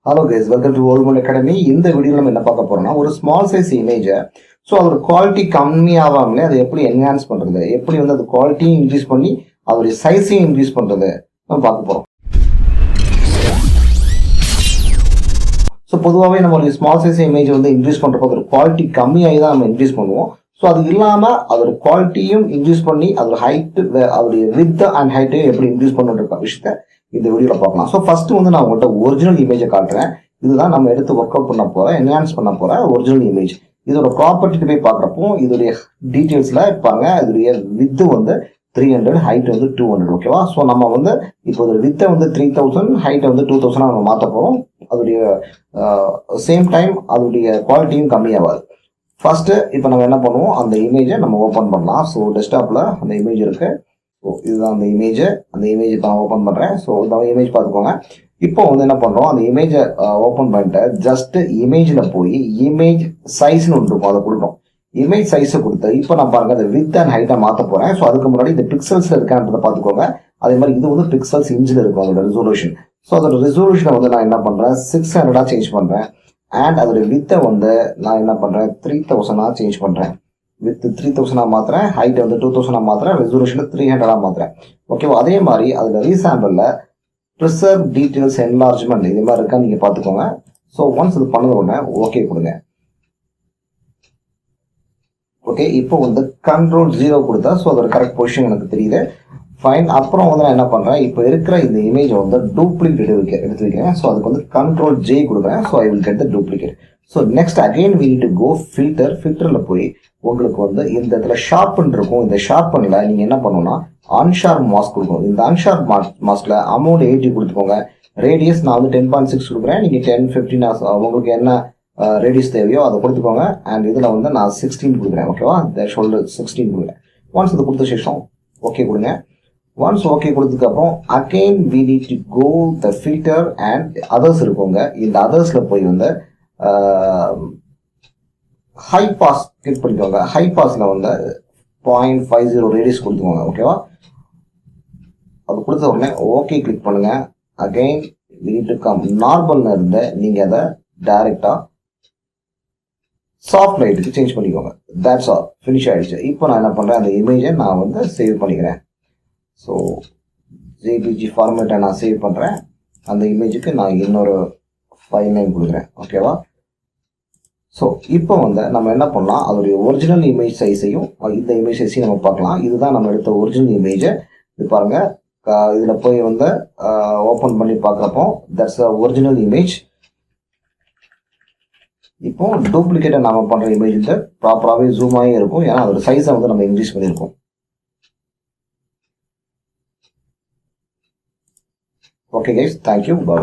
Hello guys, welcome to ஓல்மோல் academy. இந்த வீடியோவில் நம்ம என்ன பார்க்க போறோம்னா, ஒரு ஸ்மால் சைஸ் இமேஜை அதோட குவாலிட்டி கம்மியாகாமலே அதை எப்படி என்ஹான்ஸ் பண்றது, எப்படி அது குவாலிட்டியும் இன்க்ரீஸ் பண்ணி அதோடைய சைஸையும் இன்க்ரீஸ் பண்றது நம்ம பார்க்க போறோம். ஸோ பொதுவாகவே நம்ம ஒரு ஸ்மால் சைஸ் இமேஜ் இன்க்ரீஸ் பண்றப்போ அதோட குவாலிட்டி கம்மியாகி தான் நம்ம இன்க்ரீஸ் பண்ணுவோம். ஸோ அது இல்லாமல் அதோட குவாலிட்டியும் இன்க்ரீஸ் பண்ணி அதோட ஹைட்டு, அதோடைய வித் அண்ட் ஹைட்டையும் எப்படி இன்க்ரீஸ் பண்ணுன்ற விஷயத்த இந்த வீடியோவில் பார்க்கலாம். ஸோ ஃபர்ஸ்ட் நான் உங்கள்கிட்ட ஒரிஜினல் இமேஜை காட்டுறேன். இதுதான் நம்ம எடுத்து ஒர்க் அவுட் பண்ண போற, என்ஹான்ஸ் பண்ண போற ஒரிஜினல் இமேஜ். இதோட ப்ராப்பர்ட்டி போய் பார்க்குறப்போ இதோடைய டீட்டெயில்ஸ்ல பாருங்க. இதோடைய வித் 300, ஹைட் 200. ஓகேவா? ஸோ நம்ம இப்போ ஒரு வித்தை 3000, ஹைட்டை 2000 நம்ம மாற்ற போறோம். அதோடைய சேம் டைம் அதோடைய குவாலிட்டியும் கம்மியாகாது. ஃபர்ஸ்ட் இப்போ நம்ம என்ன பண்ணுவோம், அந்த இமேஜை நம்ம ஓப்பன் பண்ணலாம். ஸோ டெஸ்க்டாப்ல அந்த இமேஜ் இருக்கு. ஸோ இதுதான் அந்த இமேஜ் இப்போ நான் ஓப்பன் பண்ணுறேன். ஸோ இந்த இமேஜ் பார்த்துக்கோங்க. இப்போ என்ன பண்ணுறோம், அந்த இமேஜை ஓப்பன் பண்ணிட்டு ஜஸ்ட் இமேஜில் போய் இமேஜ் சைஸ்னு ஒன்று இருக்கும், அதை கொடுக்கும். இமேஜ் சைஸை கொடுத்து இப்போ நான் பாருங்க அந்த வித் அண்ட் ஹைட்டை மாற்ற போகிறேன். ஸோ அதுக்கு முன்னாடி இந்த பிக்சல்ஸில் இருக்கான்றதை பார்த்துக்கோங்க. அதே மாதிரி இது பிக்சல்ஸ் இன்ச்சில் இருக்கும் அதோட ரெசல்யூஷன். ஸோ அதோட ரெசல்யூஷனை நான் என்ன பண்ணுறேன், 600 சேஞ்ச் பண்ணுறேன். அண்ட் அதோட வித்தை நான் என்ன பண்ணுறேன், 3000 சேஞ்ச் பண்ணுறேன். வித் 3000 மாத்திரேன், ஹைட் 2000 மாத்திரேன், ரெசல்யூஷன் 300 மாத்திரேன். ஓகேவா? அதே மாதிரி அதில் ரீசாம்பிளில் ப்ரிசர்வ் டீட்டெயில்ஸ் என்லார்ஜ்மெண்ட் இது மாதிரி இருக்கா நீங்கள் பார்த்துக்கோங்க. ஸோ ஒன்ஸ் இது பண்ணது உடனே ஓகே கொடுங்க. ஓகே, இப்போ கண்ட்ரோல் 0 கொடுத்தா ஸோ அதோட கரெக்ட் பொசிஷன் எனக்கு தெரியுது. ஃபைன். அப்புறம் நான் என்ன பண்ணுறேன், இப்போ இருக்கிற இந்த இமேஜை டூப்ளிகேட் எடுத்து வைக்கிறேன். ஸோ அதுக்கு கண்ட்ரோல் J கொடுக்குறேன். So I will get the duplicate. So next again we need to go ஃபில்டரில் போய் உங்களுக்கு இந்த இடத்துல ஷார்பன் இருக்கும். இந்த ஷார்பனில் நீங்கள் என்ன பண்ணணும்னா அன்ஷார்ப் மாஸ்க் கொடுக்கணும். இந்த அன்ஷார்ப் மாஸ்கில் அமௌண்ட் 80 கொடுத்துக்கோங்க. ரேடியஸ் நான் 10.6 கொடுக்குறேன். நீங்கள் 10, 15 உங்களுக்கு என்ன ரேடியஸ் தேவையோ அதை கொடுத்துக்கோங்க. அண்ட் இதில் நான் 16 கொடுக்குறேன். ஓகேவா? ஷோல்டர் 16 கொடுக்குறேன். ஒன்ஸ் இது கொடுத்த சேஷம் ஓகே கொடுங்க. ஒன்ஸ் ஓகே கொடுத்ததுக்கப்புறம் again we need to go the filter and others இருக்குங்க. இந்த அதர்ஸில் போய் ஹை பாஸ் கிளிக் பண்ணிக்கோங்க. ஹை பாஸில் 0.50 ரேடியஸ் கொடுத்துக்கோங்க. ஓகேவா? அது கொடுத்த உடனே ஓகே கிளிக் பண்ணுங்க. Again we need to come நார்மல்ல இருந்து நீங்கள் அதை டைரக்டா சாஃப்ட் லைட்டுக்கு சேஞ்ச் பண்ணிக்கோங்க. தட்ஸ் ஆல், ஃபினிஷ் ஆயிடுச்சு. இப்போ நான் என்ன பண்ணுறேன், அந்த இமேஜை நான் சேவ் பண்ணிக்கிறேன். ஸோ ஜேபிஜி ஃபார்மேட்டை நான் சேவ் பண்ணுறேன். அந்த இமேஜுக்கு நான் இன்னொரு ஃபைல் நேம் கொடுக்குறேன். ஓகேவா? ஸோ இப்போ நம்ம என்ன பண்ணலாம், அதோடைய ஒரிஜினல் இமேஜ் சைஸையும் இந்த இமேஜ் சைஸையும் நம்ம பார்க்கலாம். இதுதான் நம்ம எடுத்த ஒரிஜினல் இமேஜை. இது பாருங்க, இதில் போய் ஓப்பன் பண்ணி பார்க்குறப்போ தட்ஸ் த ஒரிஜினல் இமேஜ். இப்போ டூப்ளிகேட்டை நம்ம பண்ணுற இமேஜ் ப்ராப்பராகவே ஜூம் ஆகி இருக்கும். ஏன்னா அதோட சைஸை நம்ம இன்க்ரீஸ் பண்ணியிருக்கோம். Okay guys, thank you. Bye bye.